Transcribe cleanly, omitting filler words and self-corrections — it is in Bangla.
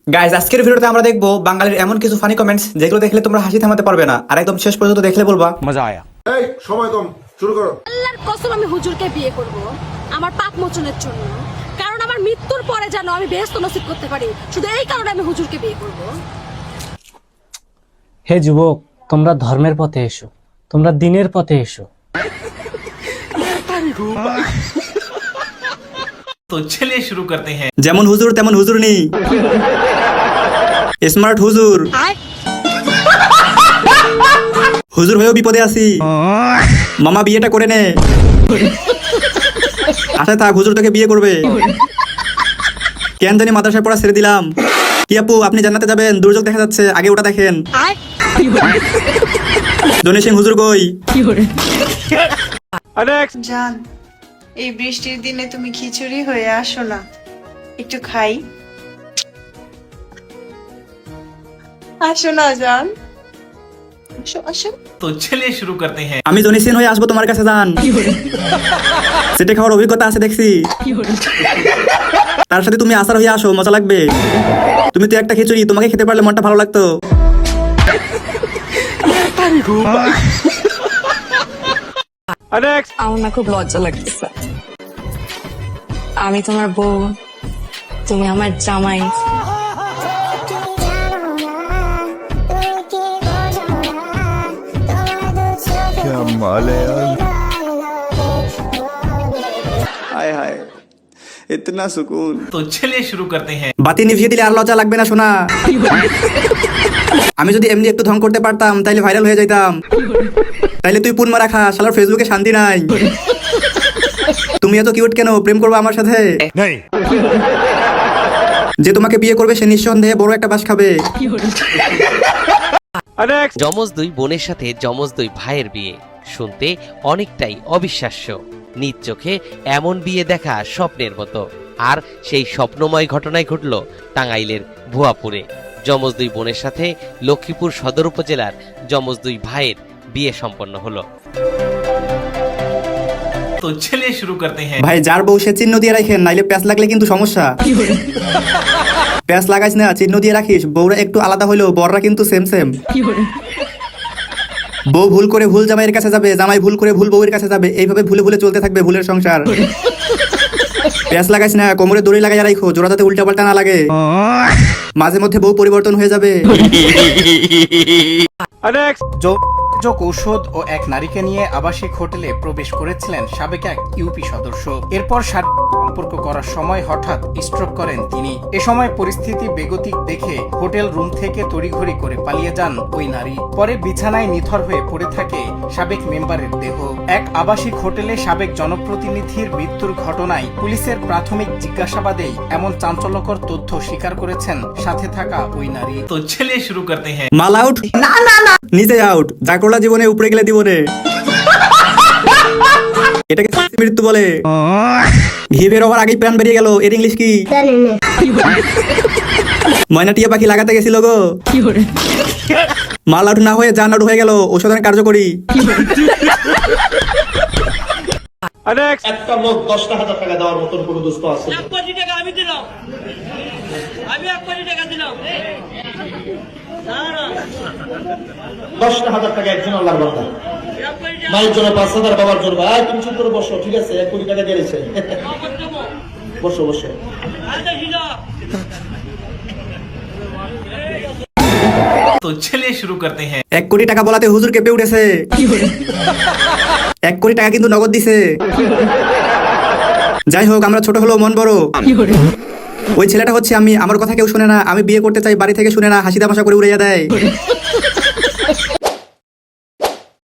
গাইজ আজকের ভিডিওতে আমরা দেখবো বাঙালির এমন কিছু ফানি কমেন্টস যেগুলো দেখলে তোমরা হাসি থামাতে পারবে না, আর একদম শেষ পর্যন্ত দেখলে বলবা মজা আয়া। এই সময় কম, শুরু করো। আল্লাহর কসম আমি হুজুরকে বিয়ে করব আমার পাপ মোচনের জন্য, কারণ আমার মৃত্যুর পরে যেন আমি বেহেশত নসিব করতে পারি, শুধু এই কারণে আমি হুজুরকে বিয়ে করব। হে যুবক, তোমরা ধর্মের পথে এসো, তোমরা দ্বীনের পথে এসো। तो चलिए शुरू करते हैं। যেমন হুজুর তেমন হুজুরনি, স্মার্ট হুজুর। হুজুর হয়েও বিপদে আছি, মামা বিয়েটা করে নে। আশায় থাক হুজুর তোকে বিয়ে করবে। কেন জানি মাদ্রাসায় পড়া ছেড়ে দিলাম। কি আপু আপনি জান্নাতে যাবেন, দুর্যোগ দেখা যাচ্ছে, আগে ওটা দেখেন। জনি সিং হুজুর কই? জান, এই বৃষ্টির দিনে তুমি খিচুড়ি হয়ে আসো না, একটু খাই। আসো না জান, আসো আসো। तो चलिए शुरू करते हैं। আমি জনি সিং হয়ে আসবো তোমার কাছে, যান। সেটে খাওয়ার অভিজ্ঞতা আছে দেখছি। তার সাথে তুমি আসার হয়ে আসো, মজা লাগবে। তুমি তো একটা খিচুড়ি, তোমাকে খেতে পারলে মনটা ভালো লাগতো। আমার না খুব লজ্জা লাগতেছে। আমি তোমার বউ, তুমি আমার জামাই। हाय हाय इतना सुकून। तो चलिए शुरू करते हैं। বাতি নিভিয়ে দিলে আর লজ্জা লাগবে না শোনা। আমি যদি এমনি একটু ঢং করতে পারতাম তাইলে ভাইরাল হয়ে যাইতাম। তাইলে তুই পুন মারা খা, শালার ফেসবুকে শান্তি নাই। তুমি এত কিউট কেন, প্রেম করবে আমার সাথে? যে তোমাকে বিয়ে করবে সে নিঃসন্দেহে বড় একটা বাস খাবে। যমজ দুই বোনের সাথে যমজ দুই ভাইয়ের বিয়ে শুনতে অনেকটাই অবিশ্বাস্য। নিজ চোখে এমন বিয়ে দেখা স্বপ্নের মতো। আর সেই স্বপ্নময় ঘটনাই ঘটল টাঙ্গাইলের ভুয়াপুরে। যমজ দুই বোনের সাথে লক্ষ্মীপুর সদর উপজেলার যমজ দুই ভাইয়ের বিয়ে সম্পন্ন হলো। तो चलिए शुरू करते हैं। ভাই যার বউ সে চিহ্ন দিয়ে রাখেন, নাইলে প্যাঁচ লাগলে কিন্তু সমস্যা। প্যাঁচ লাগাইস না, চিহ্ন দিয়ে রাখিস। বউরা একটু আলাদা হইলেও বররা কিন্তু সেম সেম। বউ ভুল করে ভুল জামাইয়ের কাছে যাবে, জামাই ভুল করে ভুল বউয়ের কাছে যাবে, এইভাবে ভুলে ভুলে চলতে থাকবে ভুলের সংসার। প্যাঁচ লাগাইস না, কোমরে দড়ি লাগাই রাখো, জোড়া যাতে উল্টা পাল্টা না লাগে। মাঝে মধ্যে বউ পরিবর্তন হয়ে যাবে। যোগ ঔষধ ও এক নারীকে নিয়ে আবাসিক হোটেলে প্রবেশ করেছিলেন সাবেক এক ইউপি সদস্য। এরপর সম্পর্ক করার সময় হঠাৎ স্ট্রোক করেন তিনি। এ সময় পরিস্থিতি বেগতিক দেখে হোটেল রুম থেকে তড়িঘড়ি করে পালিয়ে যান ওই নারী। পরে বিছানায় নিথর হয়ে পড়ে থাকে সাবেক মেম্বারের দেহ। এক আবাসিক হোটেলে সাবেক জনপ্রতিনিধির মৃত্যুর ঘটনায় পুলিশের প্রাথমিক জিজ্ঞাসাবাদেই এমন চাঞ্চল্যকর তথ্য স্বীকার করেছেন সাথে থাকা ওই নারী। तो चलिए शुरू करते हैं। মাল আউট না না না, নিজে আউট। যা করলা জীবনে উপরে গেলে দিবনে। এটাকে মৃত্যু বলে। ঘি বের হওয়ার আগেই প্রাণ বেরিয়ে গেল, এর ইংলিশ কি? ময়না টিয়া পাখি লাগাতে গেছিল গো। মাল আউট না হয়ে জান আউট হয়ে গেল, ঔষধের কার্যকরী। একটা লোক 10,000 টাকা দেওয়ার মতন কোনো দোস্ত আছে? 10,000 টাকা একজন আল্লাহর বান্দা, মায়ের জন্য 5,000, বাবার জন্য। তুমি চুপ করে বসো, ঠিক আছে? 1 কোটি টাকা দিয়েছে। বসো বসো। तो चलिए शुरू करते हैं। 1 কোটি টাকা বলাতে হুজুর কেঁপে উঠেছে। 1 কোটি টাকা কিন্তু নগদ দিছে। যাই হোক, আমরা ছোট হলেও মন বড়। ওই ছেলেটা হচ্ছে আমি, আমার কথা কেউ শুনে না। আমি বিয়ে করতে চাই, বাড়ি থেকে শুনে না, হাসি তামাশা করে উড়িয়ে দেয়।